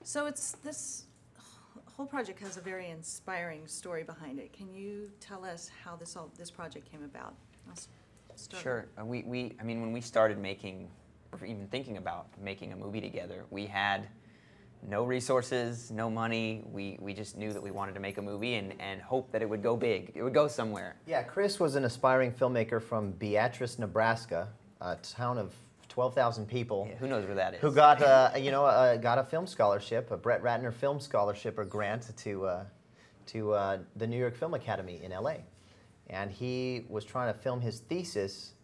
So it's this whole project has a very inspiring story behind it. Can you tell us how this project came about? Start. Sure. I mean, when we started making, or even thinking about making a movie together, we had no resources, no money. We just knew that we wanted to make a movie and hope that it would go big. It would go somewhere. Yeah, Chris was an aspiring filmmaker from Beatrice, Nebraska, a town of 12,000 people. Yeah, who knows where that is? Who got got a film scholarship, a Brett Ratner film scholarship or grant to the New York Film Academy in LA. And he was trying to film his thesis,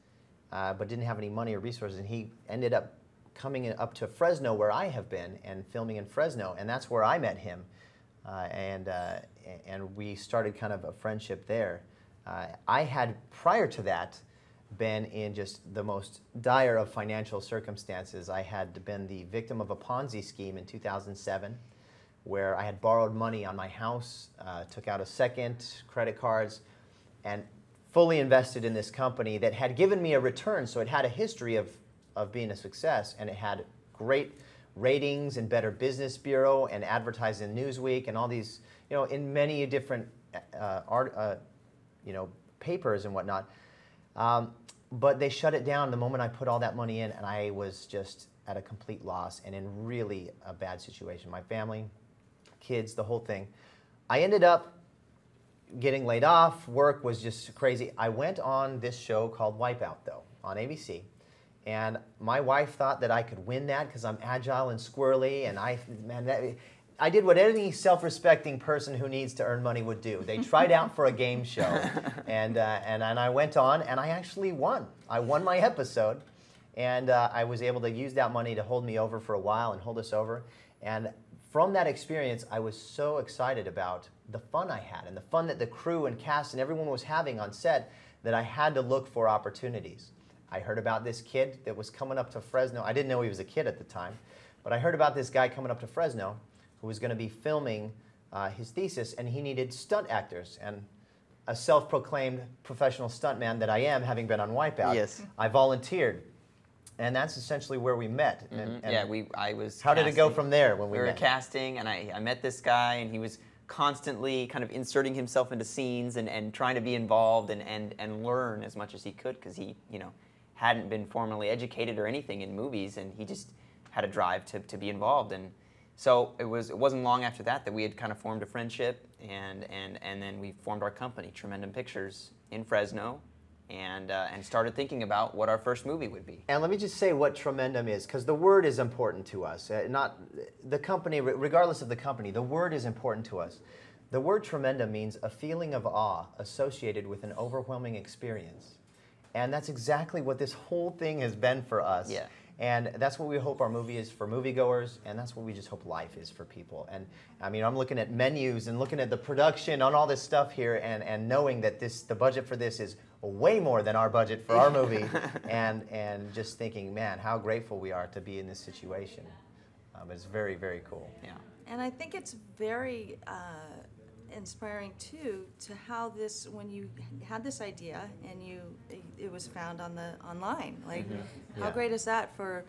but didn't have any money or resources, and he ended up coming up to Fresno, where I have been, and filming in Fresno, and that's where I met him, and we started kind of a friendship there. I had, prior to that, been in just the most dire of financial circumstances. I had been the victim of a Ponzi scheme in 2007, where I had borrowed money on my house, took out a second, credit cards, and fully invested in this company that had given me a return, so it had a history of being a success, and it had great ratings and Better Business Bureau and advertised in Newsweek and all these, in many different papers and whatnot. But they shut it down the moment I put all that money in, and I was just at a complete loss and in really a bad situation. My family, kids, the whole thing. I ended up getting laid off. Work was just crazy. I went on this show called Wipeout, though, on ABC. And my wife thought that I could win that because I'm agile and squirrely, and I did what any self-respecting person who needs to earn money would do. They tried out for a game show, and I went on, and I actually won. I won my episode, and I was able to use that money to hold me over for a while and hold us over. And from that experience, I was so excited about the fun I had and the fun that the crew and cast and everyone was having on set that I had to look for opportunities. I heard about this kid that was coming up to Fresno. I didn't know he was a kid at the time, but I heard about this guy coming up to Fresno who was going to be filming his thesis, and he needed stunt actors. And a self-proclaimed professional stuntman that I am, having been on Wipeout, yes, I volunteered. And that's essentially where we met. Mm-hmm. And yeah, I was How casting. did it go from there when we met? We were casting, and I met this guy, and he was constantly kind of inserting himself into scenes and trying to be involved and learn as much as he could, because he, hadn't been formally educated or anything in movies, and he just had a drive to be involved. And so it wasn't long after that we had kind of formed a friendship, and then we formed our company, Tremendum Pictures, in Fresno, and started thinking about what our first movie would be. And let me just say what Tremendum is, because the word is important to us. Not the company, regardless of the company, the word is important to us. The word Tremendum means a feeling of awe associated with an overwhelming experience. And that's exactly what this whole thing has been for us. Yeah. And that's what we hope our movie is for moviegoers, and that's what we just hope life is for people. And I mean, I'm looking at menus and looking at the production on all this stuff here, and knowing that the budget for this is way more than our budget for our movie, and just thinking, man, how grateful we are to be in this situation. It's very, very cool. Yeah. And I think it's very inspiring too, to how when you had this idea and it was found online. Like, how great is that for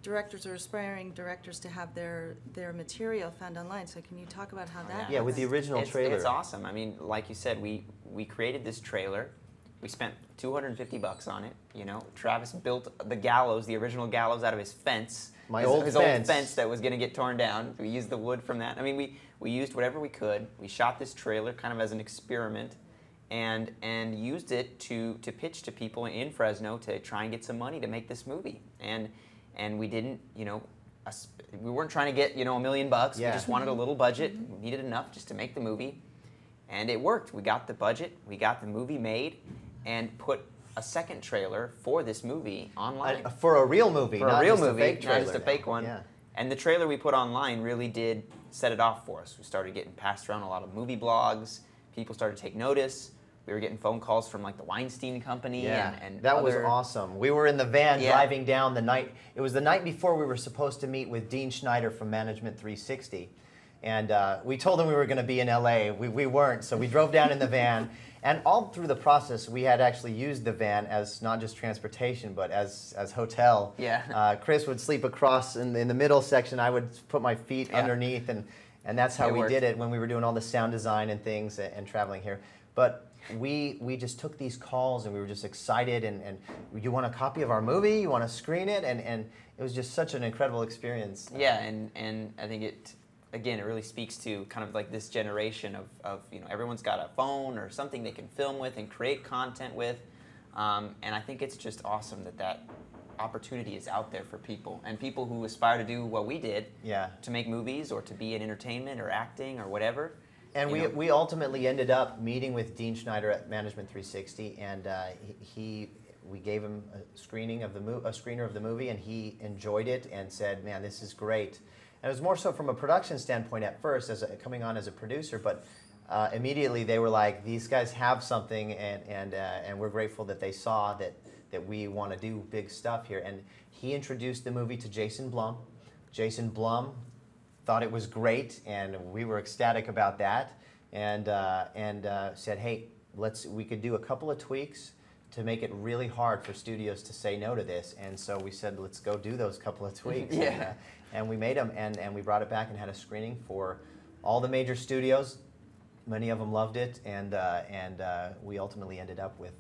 directors or aspiring directors to have their material found online? So can you talk about how that? Yeah, with the original trailer. It's awesome. I mean, like you said, we created this trailer. We spent $250 on it. Travis built the Gallows, the original Gallows, out of his fence. His old fence that was going to get torn down. We used the wood from that. I mean, we used whatever we could. We shot this trailer kind of as an experiment, and used it to pitch to people in Fresno to try and get some money to make this movie. And we didn't, we weren't trying to get $1 million. Yeah. We just wanted a little budget. We needed enough just to make the movie, and it worked. We got the budget. We got the movie made, and put a second trailer for this movie online. For a real movie, for a real movie, fake trailer, not just a fake one. Yeah. And the trailer we put online really did set it off for us. We started getting passed around a lot of movie blogs. People started to take notice. We were getting phone calls from like the Weinstein Company. Yeah, and that was awesome. We were in the van Yeah. driving down the night. It was the night before we were supposed to meet with Dean Schneider from Management 360. And we told them we were going to be in LA. We weren't, so we drove down in the van. And all through the process, we had actually used the van as not just transportation, but as hotel. Yeah. Chris would sleep across in the middle section. I would put my feet underneath, and that's how we did it when we were doing all the sound design and things and traveling here. But we just took these calls, and we were just excited. And you want a copy of our movie? You want to screen it? And it was just such an incredible experience. Yeah, and I think again, it really speaks to kind of like this generation of everyone's got a phone or something they can film with and create content with, and I think it's just awesome that opportunity is out there for people, and people who aspire to do what we did, to make movies or to be in entertainment or acting or whatever. And we ultimately ended up meeting with Dean Schneider at Management 360, and we gave him a screener of the movie, and he enjoyed it and said, "Man, this is great." And it was more so from a production standpoint at first, coming on as a producer, but immediately they were like, "These guys have something, and we're grateful that they saw that we want to do big stuff here." And he introduced the movie to Jason Blum. Jason Blum thought it was great, and we were ecstatic about that, and said, "Hey, we could do a couple of tweaks to make it really hard for studios to say no to this." And so we said, let's go do those couple of tweaks. And we made them, and we brought it back and had a screening for all the major studios. Many of them loved it, and we ultimately ended up with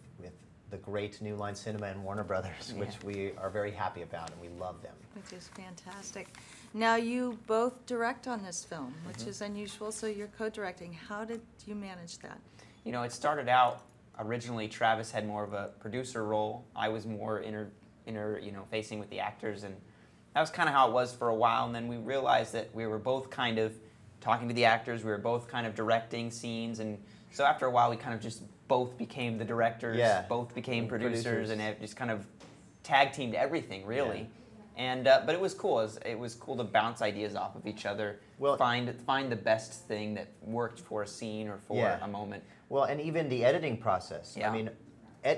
the great New Line Cinema and Warner Brothers, which we are very happy about, and we love them. Which is fantastic. Now, you both direct on this film, which is unusual, so you're co-directing. How did you manage that? It started out, originally Travis had more of a producer role. I was more facing with the actors, and that was kind of how it was for a while. And then we realized that we were both kind of talking to the actors, we were both kind of directing scenes, and so after a while we kind of just both became the directors, both became producers, and it just kind of tag teamed everything, really. And but it was cool. It was cool to bounce ideas off of each other, find the best thing that worked for a scene or for a moment. Well, and even the editing process. I mean,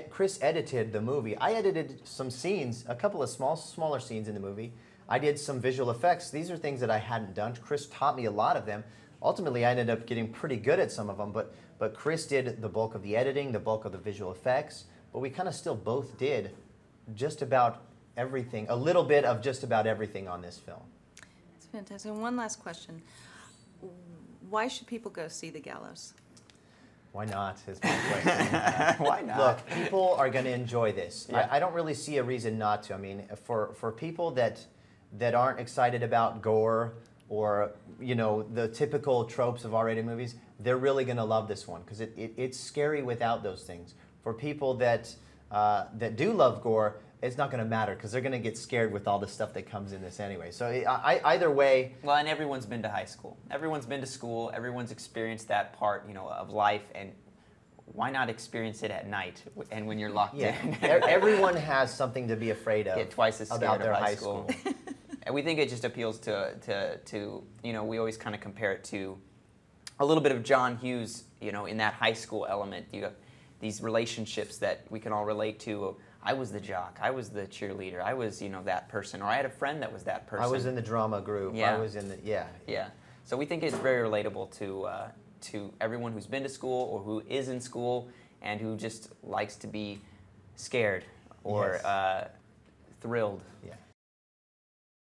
Chris edited the movie. I edited some scenes, a couple of smaller scenes in the movie. I did some visual effects. These are things that I hadn't done. Chris taught me a lot of them. Ultimately, I ended up getting pretty good at some of them, but Chris did the bulk of the editing, the bulk of the visual effects, but we kind of still both did just about everything, a little bit of just about everything on this film. It's fantastic. And one last question. Why should people go see The Gallows? Why not, is my question. Why not? Look, people are going to enjoy this. I don't really see a reason not to. I mean, for people that aren't excited about gore or, the typical tropes of R-rated movies, they're really going to love this one because it's scary without those things. For people that do love gore, it's not going to matter because they're going to get scared with all the stuff that comes in this anyway. So either way. Well, and everyone's been to high school. Everyone's been to school. Everyone's experienced that part, of life. And why not experience it at night and when you're locked in? Everyone has something to be afraid of. Get twice as scared about their of high school. And we think it just appeals to we always kind of compare it to a little bit of John Hughes, in that high school element. You have these relationships that we can all relate to. I was the jock. I was the cheerleader. I was, that person. Or I had a friend that was that person. I was in the drama group. Yeah. I was in the, Yeah. So we think it's very relatable to everyone who's been to school or who is in school and who just likes to be scared or thrilled. Yeah.